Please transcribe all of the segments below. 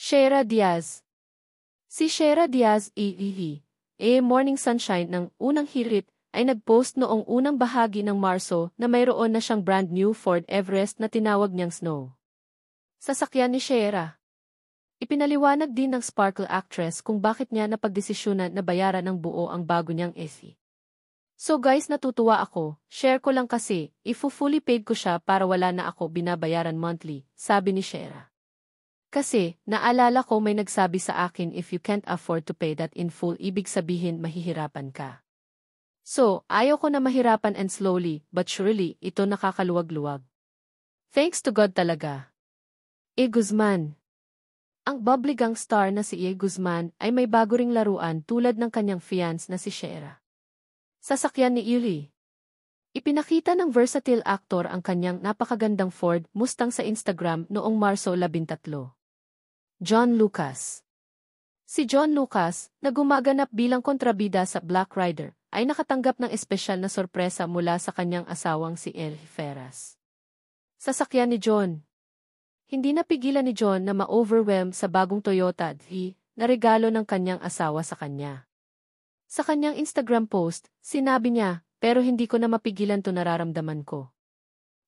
Shera Diaz. Si Shera Diaz Morning Sunshine ng unang hirit, ay nagpost noong unang bahagi ng Marso na mayroon na siyang brand new Ford Everest na tinawag niyang Snow. Sasakyan ni Shera. Ipinaliwanag din ng Sparkle actress kung bakit niya napagdesisyonan na bayaran ng buo ang bago niyang SUV. So guys, natutuwa ako, share ko lang kasi, fully paid ko siya para wala na ako binabayaran monthly, sabi ni Shera. Kasi, naalala ko may nagsabi sa akin if you can't afford to pay that in full ibig sabihin mahihirapan ka. So, ayaw ko na mahirapan and slowly, but surely, ito nakakaluwag-luwag. Thanks to God talaga. Guzman. Ang bubbly gang star na si Guzman ay may bago ring laruan tulad ng kanyang fiance na si Shera. Sasakyan ni Yuli. Ipinakita ng versatile actor ang kanyang napakagandang Ford Mustang sa Instagram noong Marso 13. John Lucas. Si John Lucas, na gumaganap bilang kontrabida sa Black Rider, ay nakatanggap ng espesyal na sorpresa mula sa kanyang asawang si Elle Ferraz. Sasakyan ni John. Hindi napigilan ni John na ma-overwhelm sa bagong Toyota na regalo ng kanyang asawa sa kanya. Sa kanyang Instagram post, sinabi niya, pero hindi ko na mapigilan to nararamdaman ko.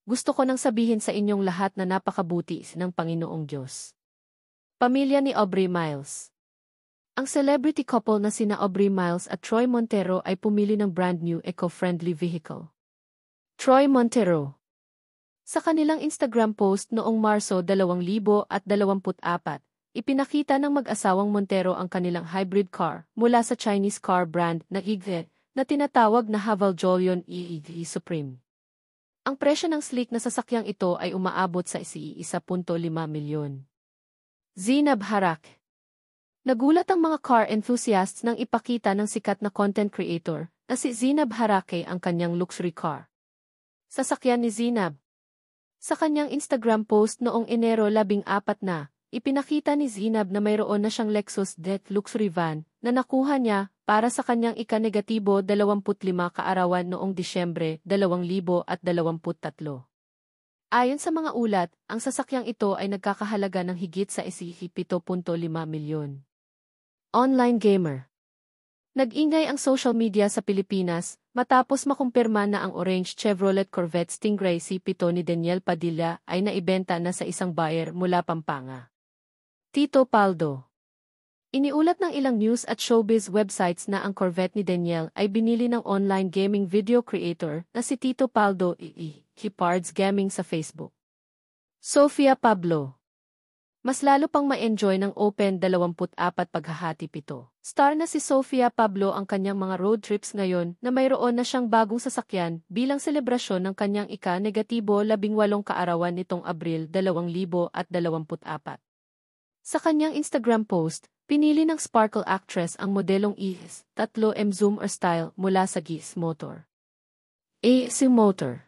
Gusto ko nang sabihin sa inyong lahat na napakabuti ng Panginoong Diyos. Pamilya ni Aubrey Miles. Ang celebrity couple na sina Aubrey Miles at Troy Montero ay pumili ng brand new eco-friendly vehicle. Troy Montero. Sa kanilang Instagram post noong Marso 2024, ipinakita ng mag-asawang Montero ang kanilang hybrid car mula sa Chinese car brand na Ighe na tinatawag na Haval Jolion Supreme. Ang presyo ng sleek na sasakyang ito ay umaabot sa 1.5 milyon. Zinab Harak. Nagulat ang mga car enthusiasts nang ipakita ng sikat na content creator na si Zinab Harake ang kanyang luxury car. Sasakyan ni Zinab. Sa kanyang Instagram post noong Enero 14 ipinakita ni Zinab na mayroon na siyang Lexus DET luxury van na nakuha niya para sa kanyang ika-25 kaarawan noong Disyembre 2023. Ayon sa mga ulat, ang sasakyang ito ay nagkakahalaga ng higit sa 7.5 milyon. Online gamer. Nag-ingay ang social media sa Pilipinas matapos makumpirma na ang orange Chevrolet Corvette Stingray C7 ni Daniel Padilla ay naibenta na sa isang buyer mula Pampanga. Tito Paldo. Iniulat ng ilang news at showbiz websites na ang Corvette ni Daniel ay binili ng online gaming video creator na si Tito Paldo Kipards Gaming sa Facebook. Sofia Pablo. Mas lalo pang ma-enjoy ng Open 24 paghahati 7. Star na si Sofia Pablo ang kanyang mga road trips ngayon na mayroon na siyang bagong sasakyan bilang selebrasyon ng kanyang ika-18 kaarawan nitong Abril 2024. Sa kanyang Instagram post, pinili ng Sparkle actress ang modelong ES3M Zoom or Style mula sa GIS Motor. Motor.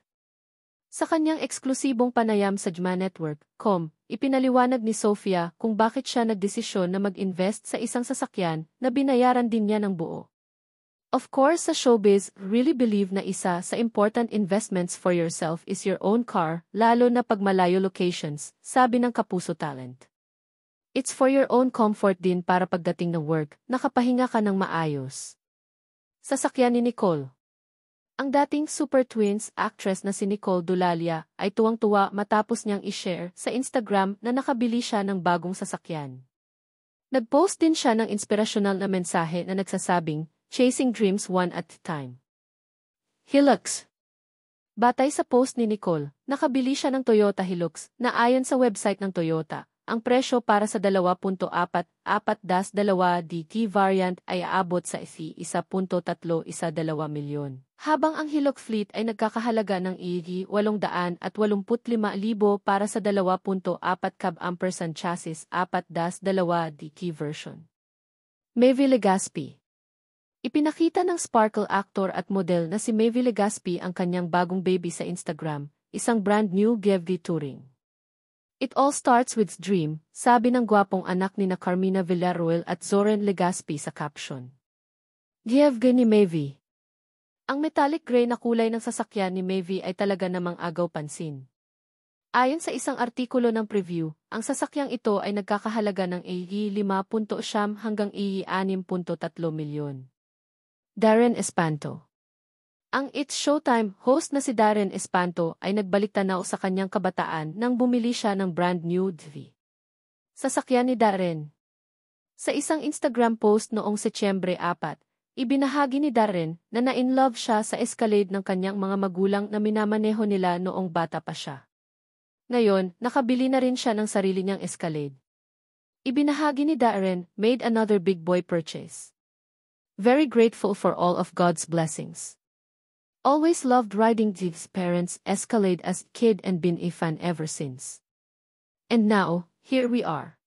Sa kanyang eksklusibong panayam sa JMA.com, ipinaliwanag ni Sofia kung bakit siya nagdesisyon na mag-invest sa isang sasakyan na binayaran din niya ng buo. Of course, sa showbiz, really believe na isa sa important investments for yourself is your own car, lalo na pag malayo locations, sabi ng Kapuso Talent. It's for your own comfort din para pagdating ng work, nakapahinga ka ng maayos. Sasakyan ni Nicole. Ang dating Super Twins actress na si Nicole Dulalia ay tuwang-tuwa matapos niyang i-share sa Instagram na nakabili siya ng bagong sasakyan. Nag-post din siya ng inspirasyonal na mensahe na nagsasabing, "Chasing dreams one at a time." Hilux. Batay sa post ni Nicole, nakabili siya ng Toyota Hilux na ayon sa website ng Toyota, ang presyo para sa 2.44-2DT variant ay aabot sa 1.312 milyon. Habang ang Hilux fleet ay nagkakahalaga ng 885,000 para sa 2.4 cab-ampersand chassis 4-2DT version. Maeve Legaspi. Ipinakita ng Sparkle actor at model na si Maeve Legaspi ang kanyang bagong baby sa Instagram, isang brand new GEVD Touring. It all starts with dream, sabi ng gwapong anak ni na Carmina Villarroel at Zoren Legaspi sa caption. GEVD ni Maeve. Ang metallic gray na kulay ng sasakyan ni Maeve ay talaga namang agaw pansin. Ayon sa isang artikulo ng preview, ang sasakyang ito ay nagkakahalaga ng ₱5.9 hanggang ₱6.3 milyon. Darren Espanto. Ang It's Showtime host na si Darren Espanto ay nagbalik-tanaw sa kanyang kabataan nang bumili siya ng brand new TV. Sasakyan ni Darren. Sa isang Instagram post noong Setyembre 4, ibinahagi ni Darren na na-in-love siya sa Escalade ng kanyang mga magulang na minamaneho nila noong bata pa siya. Ngayon, nakabili na rin siya ng sarili niyang Escalade. Ibinahagi ni Darren, made another big boy purchase. Very grateful for all of God's blessings. Always loved riding Jiv's parents' Escalade as a kid and been a fan ever since. And now, here we are.